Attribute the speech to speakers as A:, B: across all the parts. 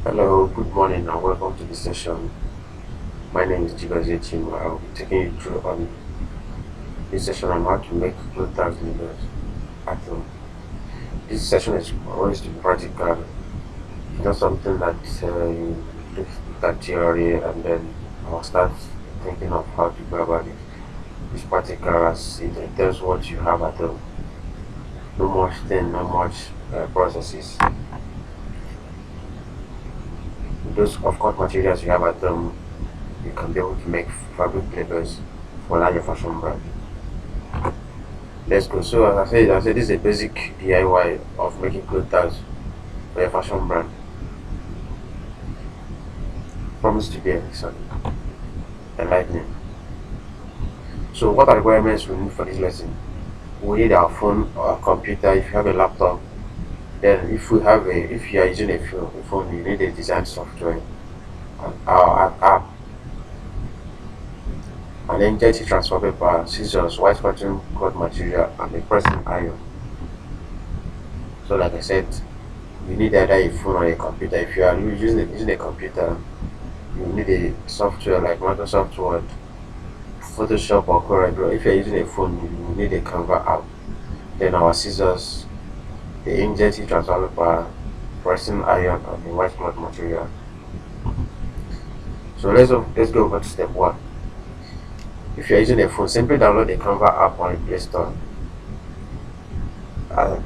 A: Hello, good morning, and welcome to this session. My name is Jibaze Tim. I'll be taking you through on this session on how to make clothes tags windows at home. This session is always to be practical. It's not something that you look at theory and then I'll start thinking of how to go about it. It's practical as it entails what you have at home. No much thing, no much processes. Those of course materials you have at home, you can be able to make fabric labels for larger fashion brand. Let's go. So as I said, this is a basic DIY of making clothes tags for a fashion brand. Promise to be excellent, enlightening. So what are the requirements we need for this lesson? We need our phone or our computer. If you have a laptop, then if you are using a phone, you need a design software, an app, an inkjet transfer paper, scissors, white cotton cord material, and a pressing iron. So like I said, you need either a phone or a computer. If you are using a computer, you need a software like Microsoft Word, Photoshop, or CorelDRAW. If you're using a phone, you need a Canva app. Then our scissors, the inkjet transfer paper, pressing iron, and the white cloth material. So let's go over to step one. If you're using a phone, simply download the Canva app on the Play Store.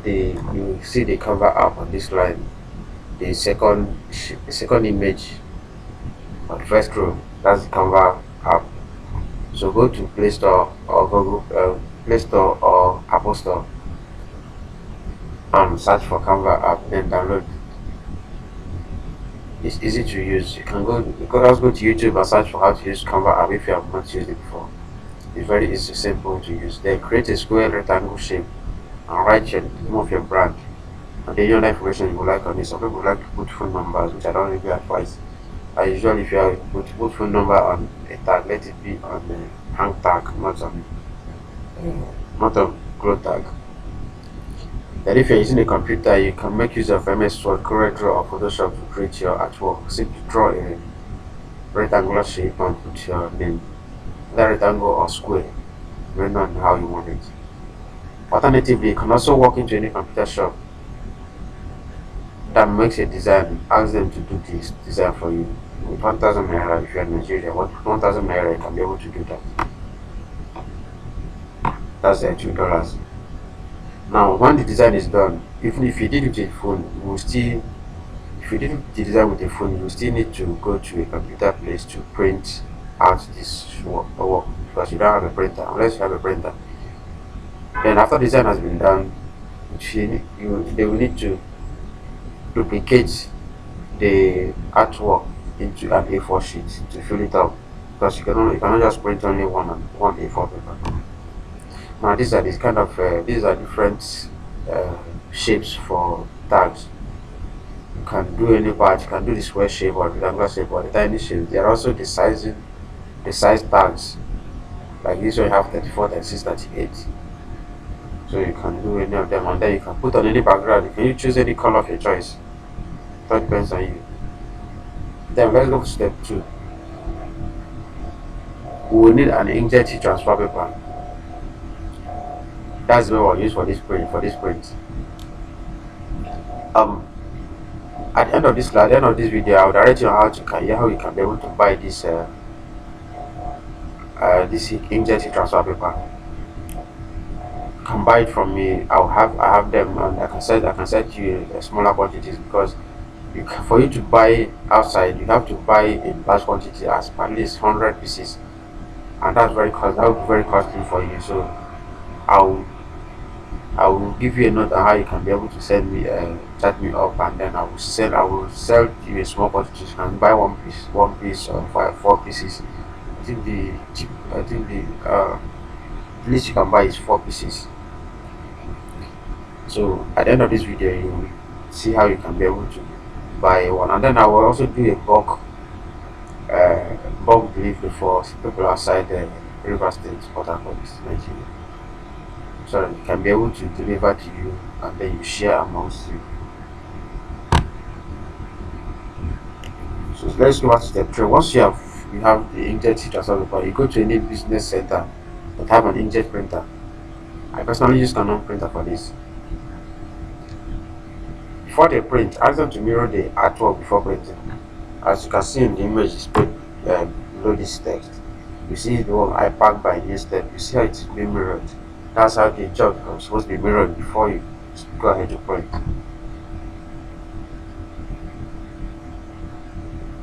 A: You see the Canva app on this line. The second image on the first row, that's the Canva app. So go to Play Store or Google Play Store or Apple Store and search for Canva app, then download. It's easy to use. You can just go to YouTube and search for how to use Canva app if you have not used it before. It's very easy, simple to use. Then create a square rectangle shape and write your name of your brand and the other information you would like on it. Some people like to put phone numbers, which I don't really advise. I usually, if you are going to put phone number on a tag, let it be on the hang tag, not on cloth tag. Then if you're using a computer, you can make use of MS Word, CorelDRAW, or Photoshop to create your artwork. Simply draw a rectangular shape and put your name, either rectangle or square, depending on how you want it. Alternatively, you can also walk into any computer shop that makes a design, ask them to do this design for you. With 1,000 naira, if you're in Nigeria, 1,000 naira, you can be able to do that. That's $2. Now, when the design is done, even if you did it with a phone, if you did the design with a phone, you still need to go to a computer place to print out this work because you don't have a printer, unless you have a printer. Then after the design has been done, they will need to duplicate the artwork into an A4 sheet to fill it up because you cannot just print only one A4 paper. Now these are different shapes for tags. You can do any part. You can do the square shape or rectangular shape or the tiny shape. There are also the size tags. Like this one, you have 34, 36, 38. So you can do any of them, and then you can put on any background. You can choose any color of your choice. That depends on you. Then let's go to step two. We will need an inkjet transfer paper. That's what we'll use for this print. Um, at the end of this video, I'll direct you on how you can be able to buy this inkjet transfer paper. You can buy it from me. I have them, and I can set you smaller quantities because for you to buy outside, you have to buy in large quantity as at least 100 pieces, and that will be very costly for you. So I'll I will give you a note on how you can be able to send me chat me up, and then I will sell you a small quantity. You can buy one piece or four pieces. I think the least you can buy is 4 pieces. So at the end of this video, you will see how you can be able to buy one, and then I will also do a bulk delivery for people outside the River State, Port Harcourt, Nigeria, so that you can be able to deliver to you and then you share amongst you. let's go back to step 3. Once you have the inkjet heat transfer paper, you go to any business center that have an inkjet printer. I personally use Canon printer for this. Before they print, ask them to mirror the artwork before printing. As you can see in the image displayed below this text, you see the one I packed by this step. You see how it's being mirrored. That's how the job is supposed to be mirrored before you go ahead to print.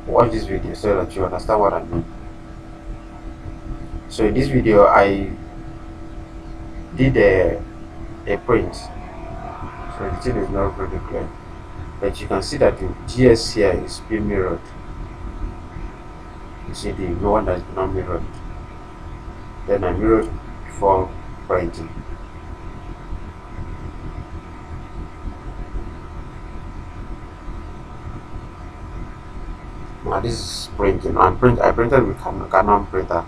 A: Watch this video so that you understand what I mean. So in this video, I did a print. So the thing is not really clear, but you can see that the GS here is being mirrored. You see the one that is not mirrored. Then I mirrored before printing. Now this is printing. I printed with Canon printer.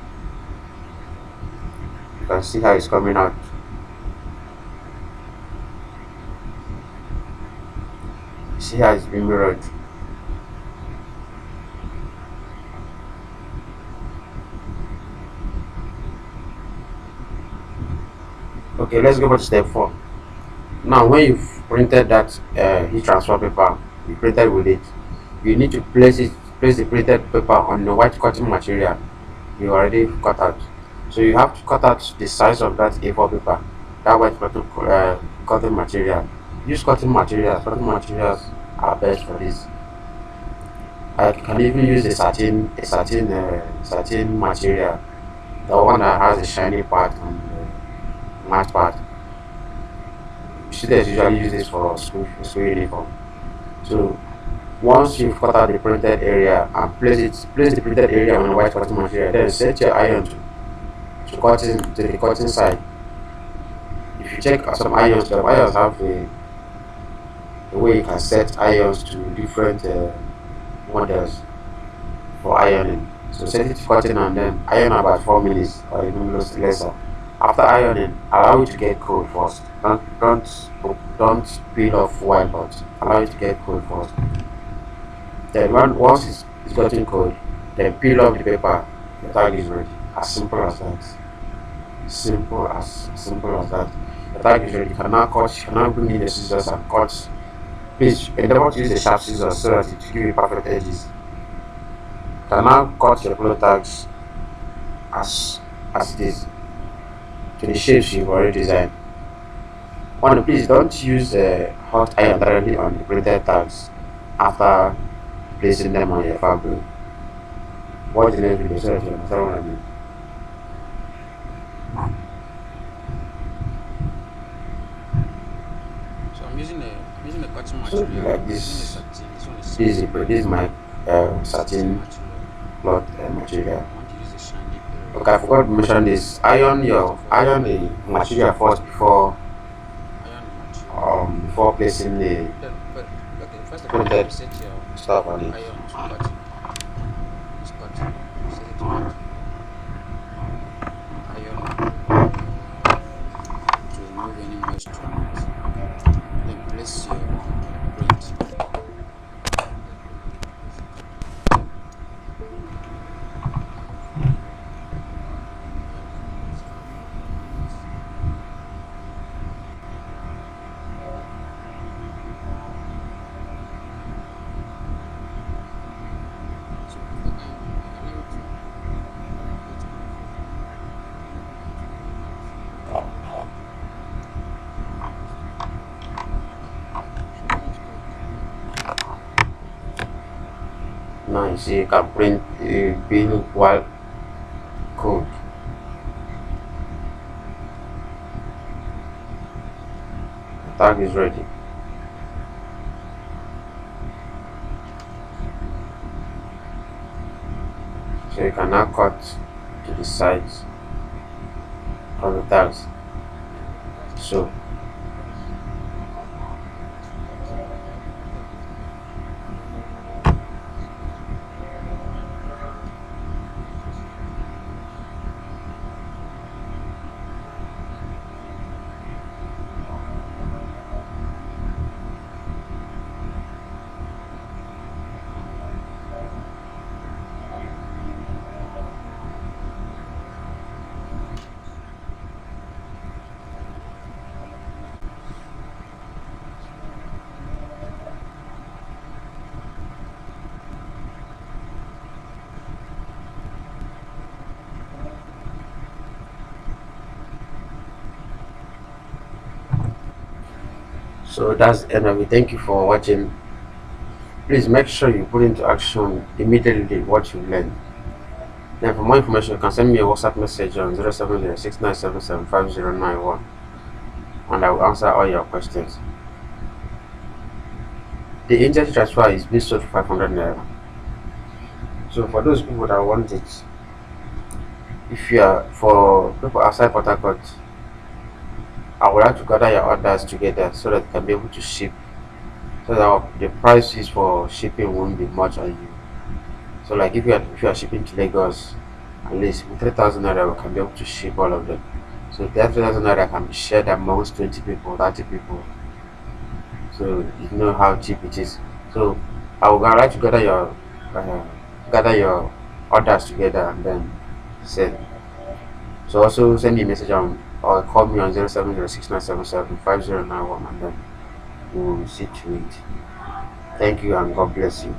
A: You can see how it's coming out. See how it's being mirrored. Okay, let's go back to step 4. Now when you've printed that heat transfer paper, you printed with it, you need to place the printed paper on the white cutting material you already cut out. So you have to cut out the size of that A4 paper, that white cutting material. Use cutting materials. Cutting materials are best for this. I can even use a satin material, the one that has a shiny part and matte part. Students usually use this for school uniform. So once you've cut out the printed area and place the printed area on the white cutting material, then set your iron to the cutting side. If you check some irons have a way you can set irons to different models for ironing. So set it to cutting and then iron about 4 minutes or even lesser. After ironing, allow it to get cold first. Don't peel off while hot. Allow it to get cold first. Then once it's gotten cold, then peel off the paper. The tag is ready. As simple as that. Simple as that. The tag is ready. You can now cut. You can now bring in the scissors and cut. Please endeavor to use the sharp scissors so that it will give you perfect edges. You can now cut your cloth tags as it is to the shapes you've already designed. Please don't use hot iron directly on the printed tags after placing them on your fabric. Watch the next video so that you understand what I mean.
B: So I'm using a cotton material.
A: Like this. This is my satin cloth material.
B: I want to use a shiny pair.
A: Okay, I forgot to mention this. Iron the material first before
B: Iron material.
A: before placing the
B: But okay, first of all,
A: printed
B: you set your
A: stuff on it.
B: iron to cotton. It's cotton. Set it to cotton. Iron to remove any moisture on it. Then place your print.
A: Now you see you can print a bill while cold. The tag is ready. So you can now cut to the sides of the tags. So So that's the end of it. Thank you for watching. Please make sure you put into action immediately what you learn. Then for more information, you can send me a WhatsApp message on 0706977591 and I will answer all your questions. The interest transfer is being sold for 500 naira. So for those people that want it, if you are for people outside Port Harcourt, I would like to gather your orders together so that you can be able to ship, so that the prices for shipping won't be much on you. So like if you are shipping to Lagos, at least with 3,000 naira we can be able to ship all of them. So that 3,000 naira can be shared amongst 20 people, 30 people. So you know how cheap it is. So I would like to gather your orders together and then send. So also send me a message on or call me on 0706977591 and then we'll see to it. Thank you and God bless you.